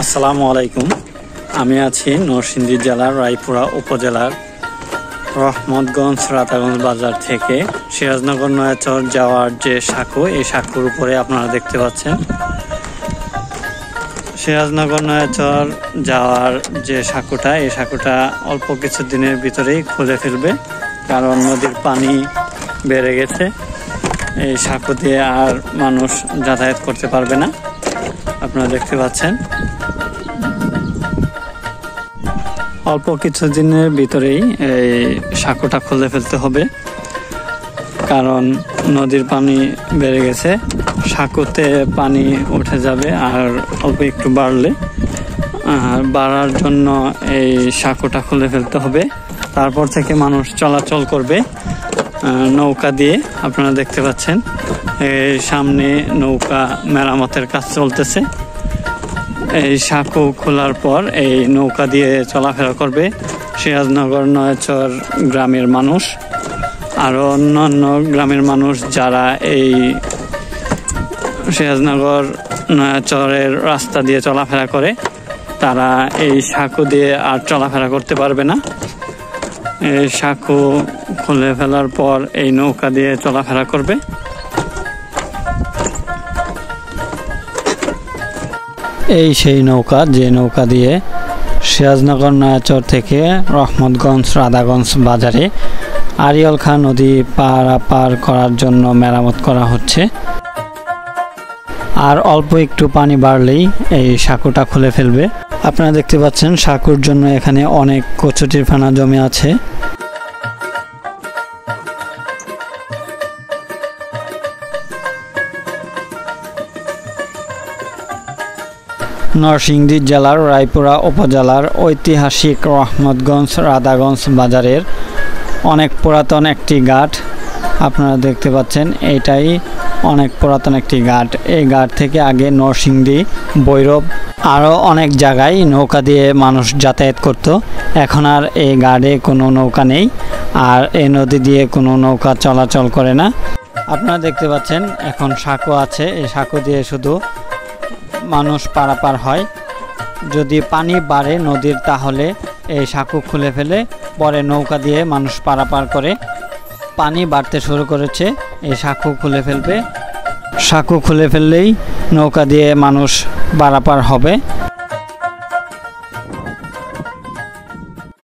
আসসালামু আলাইকুম। আমি আছি নরসিংদী জেলার রায়পুরা উপজেলার রহমতগঞ্জ রাতাগঞ্জ বাজার থেকে সিরাজনগর নয়াচর যাওয়ার যে সাঁকো, এই সাঁকোর উপরে আপনারা দেখতে পাচ্ছেন সিরাজনগর নয়াচর যাওয়ার যে সাঁকোটা, এই সাঁকোটা অল্প কিছু দিনের ভিতরেই খুলে ফেলবে, কারণ নদীর পানি বেড়ে গেছে। এই সাঁকো দিয়ে আর মানুষ যাতায়াত করতে পারবে না। আপনারা দেখতে পাচ্ছেন অল্প কিছু দিনের ভিতরেই এই সাঁকোটা খুলে ফেলতে হবে, কারণ নদীর পানি বেড়ে গেছে। সাঁকোতে পানি উঠে যাবে আর অল্প একটু বাড়ার জন্য এই সাঁকোটা খুলে ফেলতে হবে। তারপর থেকে মানুষ চলাচল করবে নৌকা দিয়ে। আপনারা দেখতে পাচ্ছেন এই সামনে নৌকা মেরামতের কাজ চলতেছে। এই সাঁকো খোলার পর এই নৌকা দিয়ে চলাফেরা করবে সিরাজনগর নয়াচর গ্রামের মানুষ, আরও অন্যান্য গ্রামের মানুষ যারা এই সিরাজনগর নয়াচরের রাস্তা দিয়ে চলাফেরা করে, তারা এই সাঁকো দিয়ে আর চলাফেরা করতে পারবে না। এই সাঁকো খুলে ফেলার পর এই নৌকা দিয়ে চলাফেরা করবে। এই সেই নৌকা, যে নৌকা দিয়ে সিরাজনগর নয়াচর থেকে রহমতগঞ্জ রাধাগঞ্জ বাজারে আড়িয়াল খাঁ নদী পারাপার করার জন্য মেরামত করা হচ্ছে। আর অল্প একটু পানি বাড়লেই এই সাঁকোটা খুলে ফেলবে। আপনারা দেখতে পাচ্ছেন সাঁকোর জন্য এখানে অনেক কচুরির ফানা জমে আছে। নরসিংদী জেলার রায়পুরা উপজেলার ঐতিহাসিক রহমতগঞ্জ রাধাগঞ্জ বাজারের অনেক পুরাতন একটি ঘাট আপনারা দেখতে পাচ্ছেন। এটাই অনেক পুরাতন একটি ঘাট। এই ঘাট থেকে আগে নরসিংদী, ভৈরব আরও অনেক জায়গায় নৌকা দিয়ে মানুষ যাতায়াত করত। এখন আর এই ঘাটে কোনো নৌকা নেই, আর এই নদী দিয়ে কোনো নৌকা চলাচল করে না। আপনারা দেখতে পাচ্ছেন এখন সাঁকো আছে, এই সাঁকো দিয়ে শুধু মানুষ পারাপার হয়। যদি পানি বাড়ে নদীর, তাহলে এই সাঁকো খুলে ফেলে পরে নৌকা দিয়ে মানুষ পারাপার করে। পানি বাড়তে শুরু করেছে, এই সাঁকো খুলে ফেলবে। সাঁকো খুলে ফেললেই নৌকা দিয়ে মানুষ পারাপার হবে।